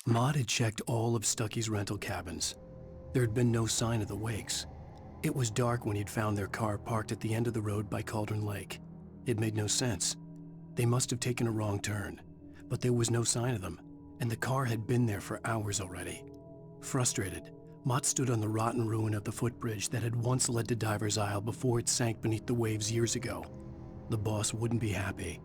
Maud had checked all of Stucky's rental cabins. There had been no sign of the wakes. It was dark when he'd found their car parked at the end of the road by Cauldron Lake. It made no sense. They must have taken a wrong turn, but there was no sign of them, and the car had been there for hours already. Frustrated, Mott stood on the rotten ruin of the footbridge that had once led to Diver's Isle before it sank beneath the waves years ago. The boss wouldn't be happy.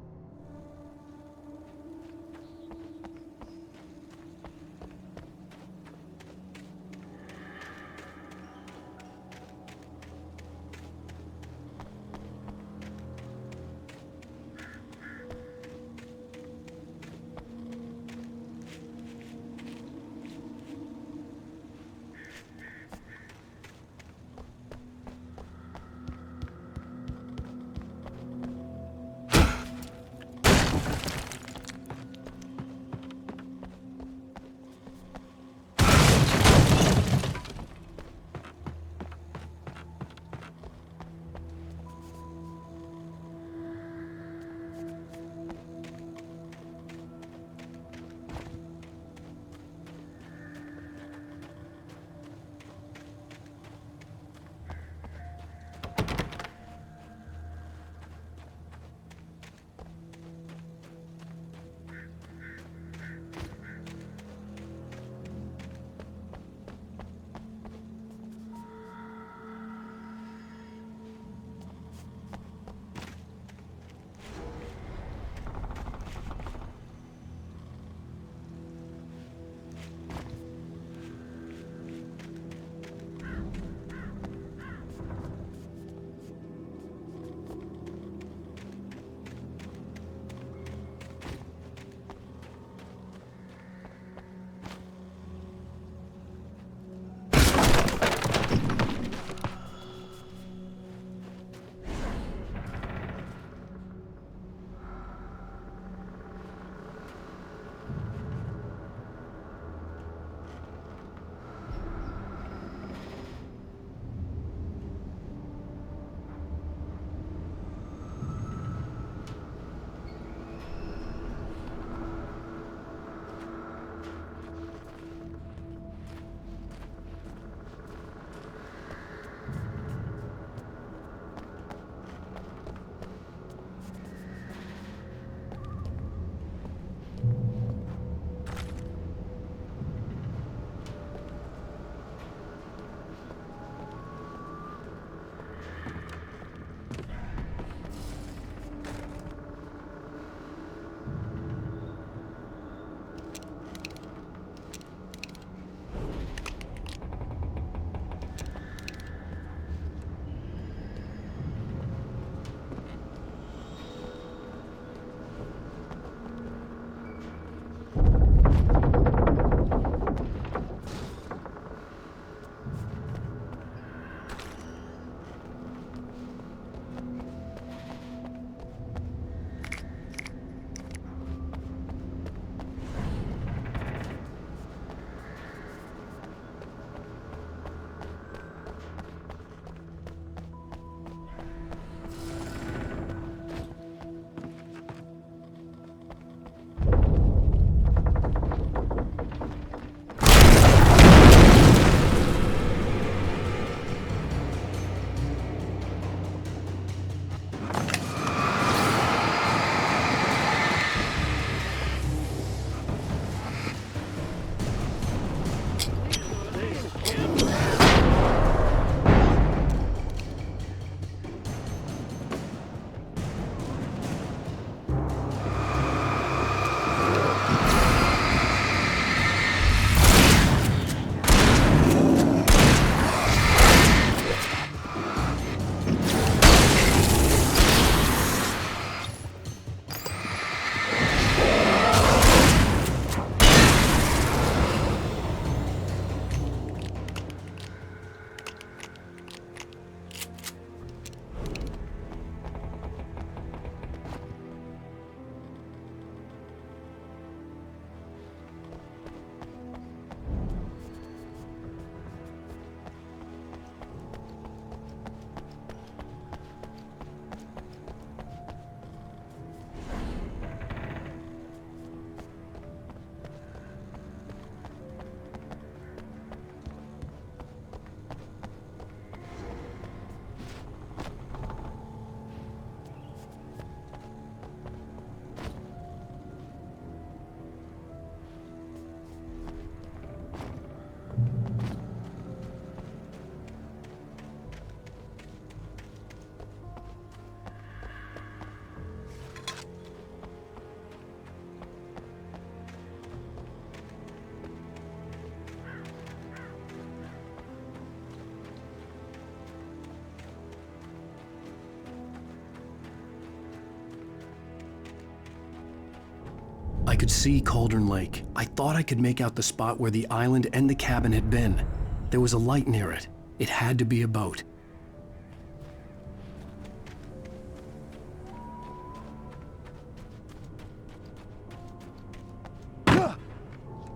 I could see Cauldron Lake. I thought I could make out the spot where the island and the cabin had been. There was a light near it. It had to be a boat.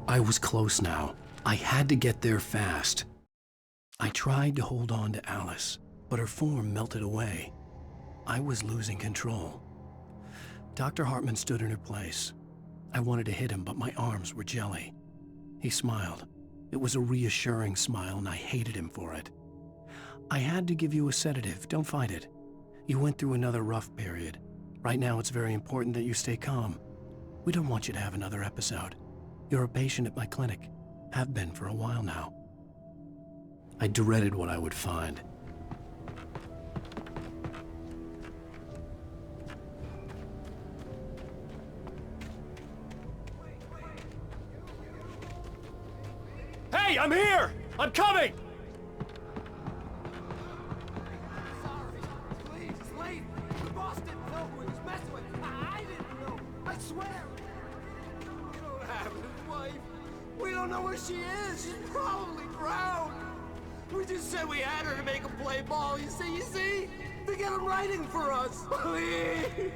I was close now. I had to get there fast. I tried to hold on to Alice, but her form melted away. I was losing control. Dr. Hartman stood in her place. I wanted to hit him, but my arms were jelly. He smiled. It was a reassuring smile, and I hated him for it. I had to give you a sedative. Don't fight it. You went through another rough period. Right now, it's very important that you stay calm. We don't want you to have another episode. You're a patient at my clinic. Have been for a while now. I dreaded what I would find. Hey, I'm here! I'm coming! Sorry, please, it's late. The boss didn't know who he was messing with. I didn't know. I swear. We don't have his wife. We don't know where she is. She's probably drowned. We just said we had her to make him play ball. You see? To get him writing for us. Please.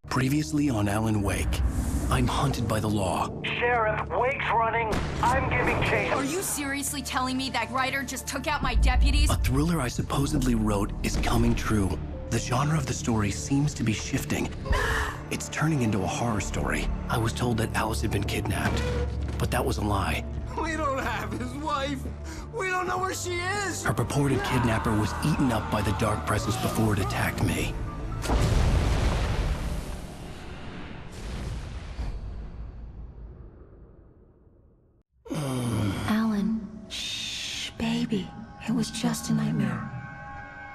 Previously on Alan Wake, I'm hunted by the law. Sheriff, Wake's running. I'm giving chase. Are you seriously telling me that writer just took out my deputies? A thriller I supposedly wrote is coming true. The genre of the story seems to be shifting. It's turning into a horror story. I was told that Alice had been kidnapped, but that was a lie. We don't have his wife. We don't know where she is. Her purported kidnapper was eaten up by the dark presence before it attacked me. Alan, shh, baby. It was just a nightmare.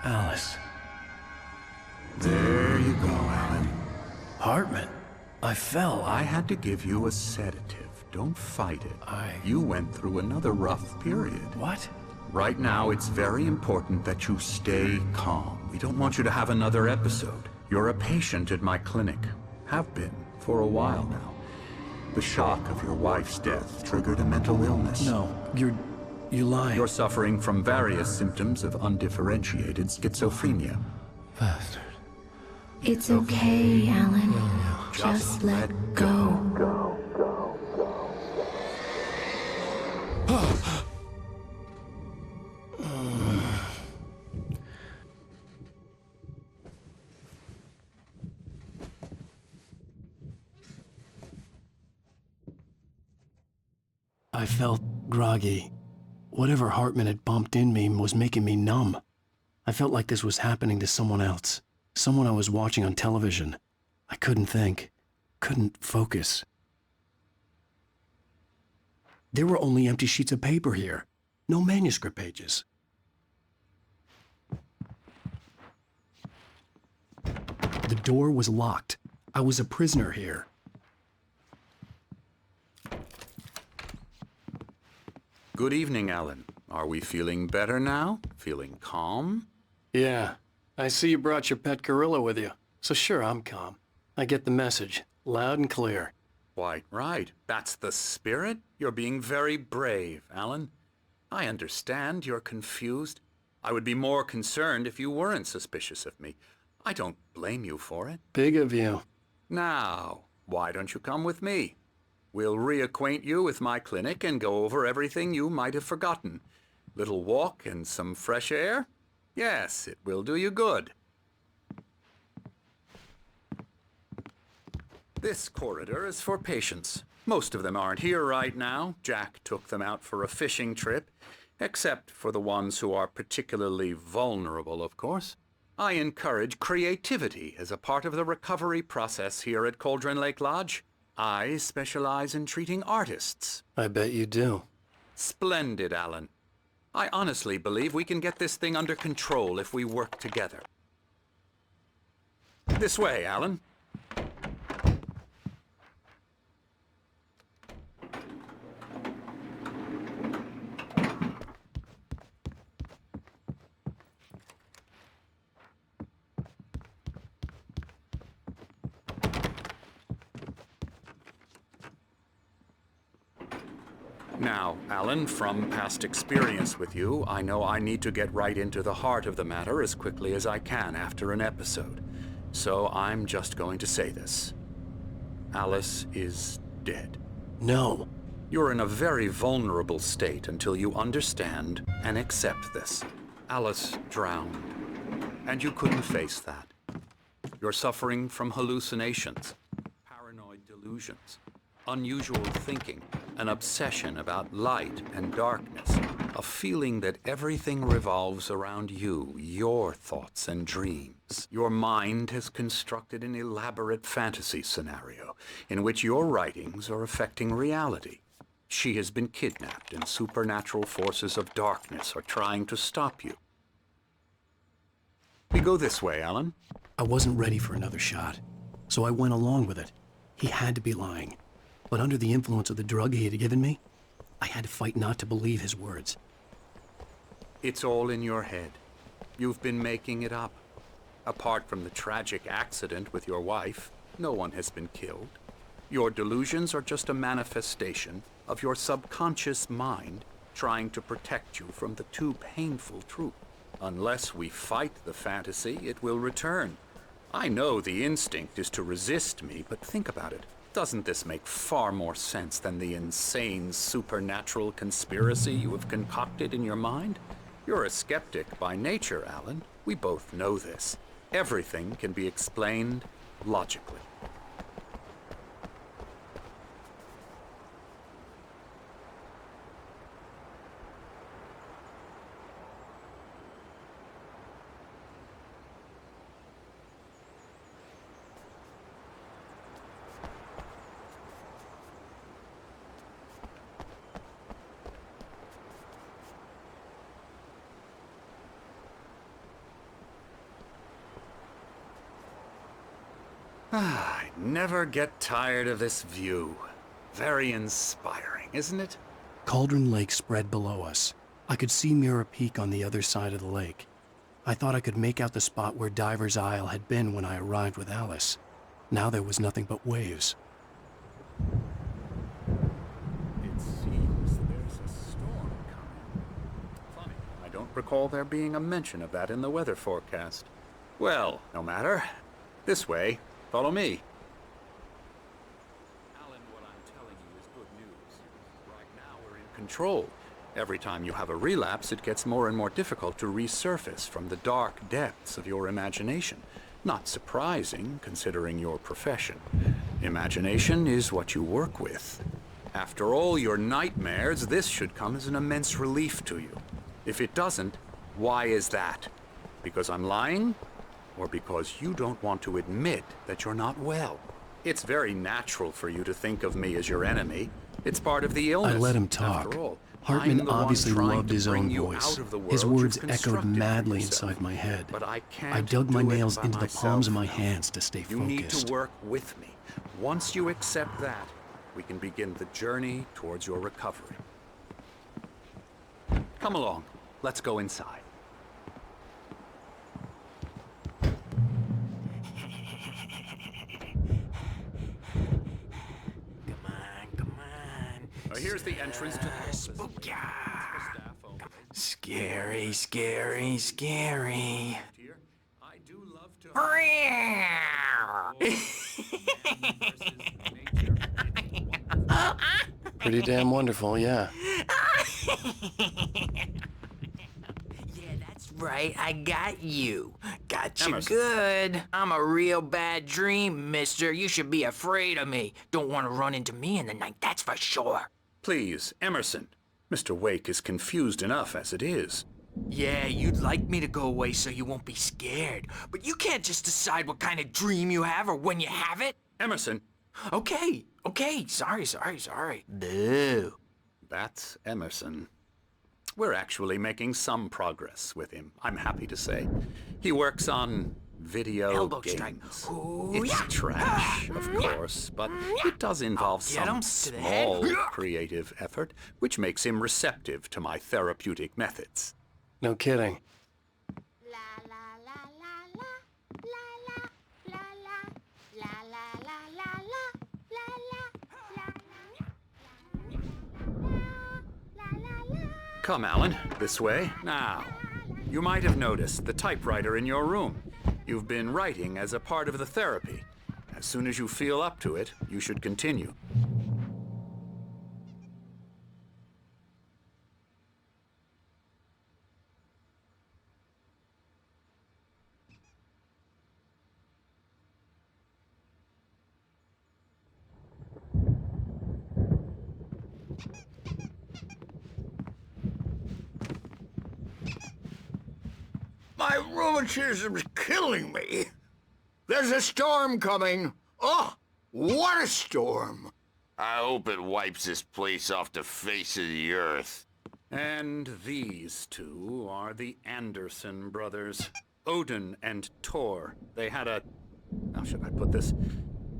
Alice. There you go, Alan. Hartman. I fell. I had to give you a sedative. Don't fight it. You went through another rough period. What? Right now, it's very important that you stay calm. We don't want you to have another episode. You're a patient at my clinic. Have been for a while now. The shock of your wife's death triggered a mental illness. No, you lied. You're suffering from various symptoms of undifferentiated schizophrenia. Bastard. It's okay, Alan. Just let go. I felt groggy. Whatever Hartman had bumped in me was making me numb. I felt like this was happening to someone else. Someone I was watching on television. I couldn't think. Couldn't focus. There were only empty sheets of paper here. No manuscript pages. The door was locked. I was a prisoner here. Good evening, Alan. Are we feeling better now? Feeling calm? Yeah. I see you brought your pet gorilla with you. So sure, I'm calm. I get the message. Loud and clear. Quite right. That's the spirit. You're being very brave, Alan. I understand you're confused. I would be more concerned if you weren't suspicious of me. I don't blame you for it. Big of you. Now, why don't you come with me? We'll reacquaint you with my clinic and go over everything you might have forgotten. Little walk and some fresh air? Yes, it will do you good. This corridor is for patients. Most of them aren't here right now. Jack took them out for a fishing trip, except for the ones who are particularly vulnerable, of course. I encourage creativity as a part of the recovery process here at Cauldron Lake Lodge. I specialize in treating artists. I bet you do. Splendid, Alan. I honestly believe we can get this thing under control if we work together. This way, Alan. Now, Alan, from past experience with you, I know I need to get right into the heart of the matter as quickly as I can after an episode. So I'm just going to say this. Alice is dead. No. You're in a very vulnerable state until you understand and accept this. Alice drowned, and you couldn't face that. You're suffering from hallucinations, paranoid delusions, unusual thinking, an obsession about light and darkness, a feeling that everything revolves around you, your thoughts and dreams. Your mind has constructed an elaborate fantasy scenario in which your writings are affecting reality. She has been kidnapped and supernatural forces of darkness are trying to stop you. We go this way, Alan. I wasn't ready for another shot, so I went along with it. He had to be lying. But under the influence of the drug he had given me, I had to fight not to believe his words. It's all in your head. You've been making it up. Apart from the tragic accident with your wife, no one has been killed. Your delusions are just a manifestation of your subconscious mind trying to protect you from the too painful truth. Unless we fight the fantasy, it will return. I know the instinct is to resist me, but think about it. Doesn't this make far more sense than the insane supernatural conspiracy you have concocted in your mind? You're a skeptic by nature, Alan. We both know this. Everything can be explained logically. I never get tired of this view. Very inspiring, isn't it? Cauldron Lake spread below us. I could see Mirror Peak on the other side of the lake. I thought I could make out the spot where Diver's Isle had been when I arrived with Alice. Now there was nothing but waves. It seems there's a storm coming. Funny, I don't recall there being a mention of that in the weather forecast. Well, no matter. This way. Follow me. Alan, what I'm telling you is good news. Right now we're in control. Every time you have a relapse, it gets more and more difficult to resurface from the dark depths of your imagination. Not surprising, considering your profession. Imagination is what you work with. After all your nightmares, this should come as an immense relief to you. If it doesn't, why is that? Because I'm lying? Or because you don't want to admit that you're not well? It's very natural for you to think of me as your enemy. It's part of the illness. I let him talk. After all, Hartman obviously loved his own you voice. out of the His world words you've echoed constructed for madly yourself. inside my head. But I can't I dug my do it nails by into the myself palms of my now. hands to stay You focused. need to work with me. Once you accept that, we can begin the journey towards your recovery. Come along. Let's go inside. Come on. Here's the entrance to the Spook ya. Scary, scary, scary. I do love to... Pretty damn wonderful, yeah. Yeah, that's right. I got you. Got you Emerson. good. I'm a real bad dream, mister. You should be afraid of me. Don't want to run into me in the night, that's for sure. Please, Emerson. Mr. Wake is confused enough as it is. Yeah, you'd like me to go away so you won't be scared. But you can't just decide what kind of dream you have or when you have it. Emerson, Okay. Sorry. Boo. that's Emerson. We're actually making some progress with him, I'm happy to say. He works on video Elbow games. strike. Ooh, It's yeah. trash, of course, but it does involve Get some him to the head. small creative effort, which makes him receptive to my therapeutic methods. No kidding. Come, Alan, this way. Now, you might have noticed the typewriter in your room. You've been writing as a part of the therapy. As soon as you feel up to it, you should continue. My rheumatism's killing me. There's a storm coming. Oh, what a storm. I hope it wipes this place off the face of the earth. And these two are the Anderson brothers, Odin and Thor. They had how should I put this?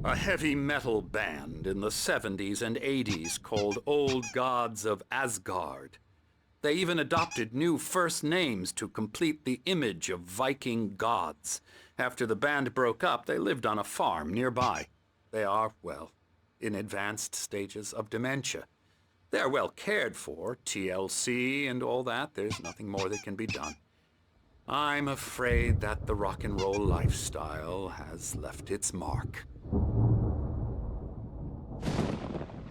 A heavy metal band in the 70s and 80s called Old Gods of Asgard. They even adopted new first names to complete the image of Viking gods. After the band broke up, they lived on a farm nearby. They are, well, in advanced stages of dementia. They're well cared for, TLC and all that. There's nothing more that can be done. I'm afraid that the rock and roll lifestyle has left its mark.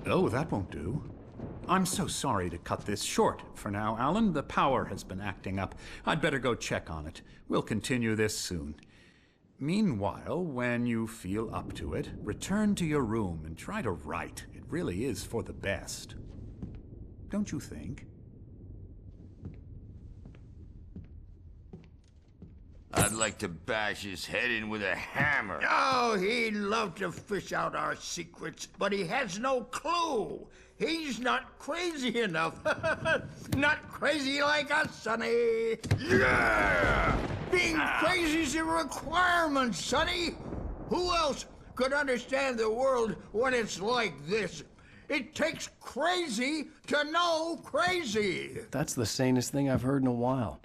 Oh, that won't do. I'm so sorry to cut this short for now, Alan. The power has been acting up. I'd better go check on it. We'll continue this soon. Meanwhile, when you feel up to it, return to your room and try to write. It really is for the best. Don't you think? I'd like to bash his head in with a hammer. Oh, he'd love to fish out our secrets, but he has no clue. He's not crazy enough. Not crazy like us, Sonny. Yeah! Being crazy's a requirement, Sonny. Who else could understand the world when it's like this? It takes crazy to know crazy. That's the sanest thing I've heard in a while.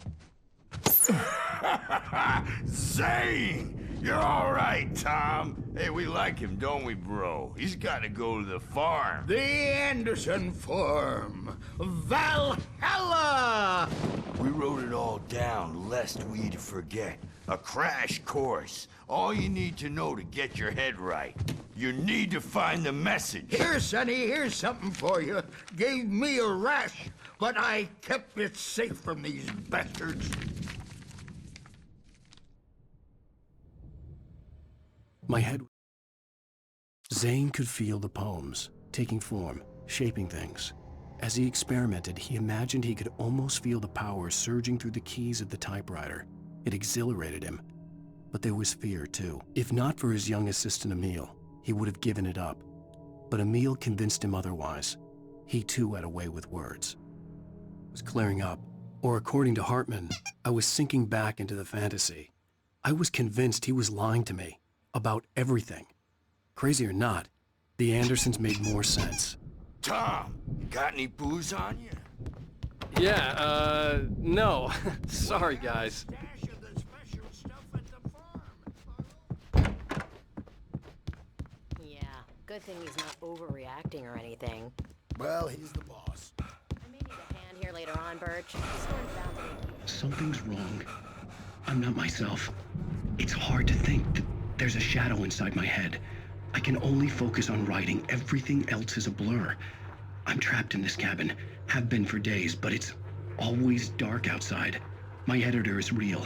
Zane! You're all right, Tom. Hey, we like him, don't we, bro? He's got to go to the farm. The Anderson Farm. Valhalla! We wrote it all down, lest we forget. A crash course. All you need to know to get your head right. You need to find the message. Here, Sonny, here's something for you. Gave me a rash, but I kept it safe from these bastards. My head... Zane could feel the poems, taking form, shaping things. As he experimented, he imagined he could almost feel the power surging through the keys of the typewriter. It exhilarated him. But there was fear, too. If not for his young assistant, Emil, he would have given it up. But Emil convinced him otherwise. He, too, had a way with words. It was clearing up. Or according to Hartman, I was sinking back into the fantasy. I was convinced he was lying to me. About everything. Crazy or not, the Andersons made more sense. Tom, you got any booze on you? Yeah, no. Sorry, guys. Stash of the special stuff at the farm. Yeah, good thing he's not overreacting or anything. Well, he's the boss. I may need a hand here later on, Birch. He's sort of bound to... Something's wrong. I'm not myself. It's hard to think that there's a shadow inside my head. I can only focus on writing. Everything else is a blur. I'm trapped in this cabin. Have been for days, but it's always dark outside. My editor is real.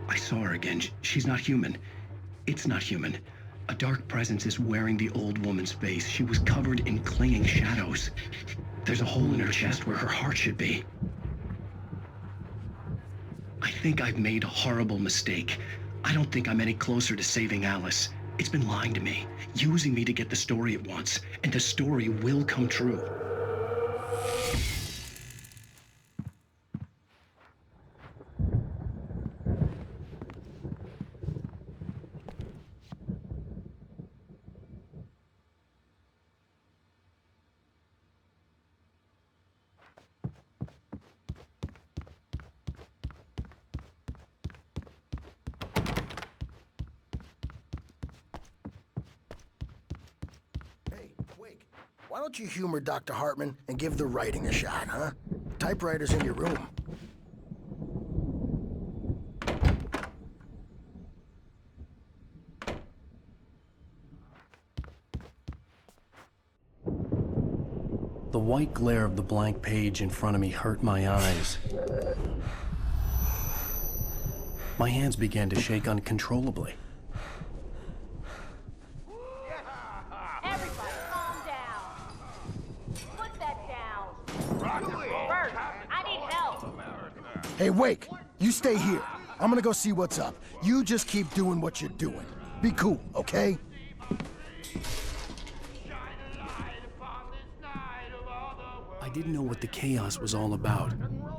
I saw her again. She's not human. It's not human. A dark presence is wearing the old woman's face. She was covered in clinging shadows. There's a hole in her chest where her heart should be. I think I've made a horrible mistake. I don't think I'm any closer to saving Alice. It's been lying to me, using me to get the story it wants, and the story will come true. Why don't you humor Dr. Hartman and give the writing a shot, huh? Typewriter's in your room. The white glare of the blank page in front of me hurt my eyes. My hands began to shake uncontrollably. Everybody, calm down. Put that down. Birch, I need help. Hey, Wake, you stay here. I'm gonna go see what's up. You just keep doing what you're doing. Be cool, okay? I didn't know what the chaos was all about,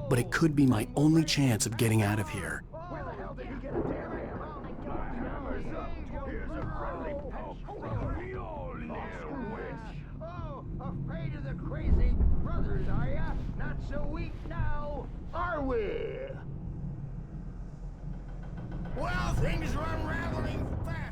but it could be my only chance of getting out of here. Where the hell did he get a damn hammer? Here's a friendly poke from the old witch. Oh, afraid of the crazy brothers, are ya? Not so weak now, are we? Well, things are unraveling fast.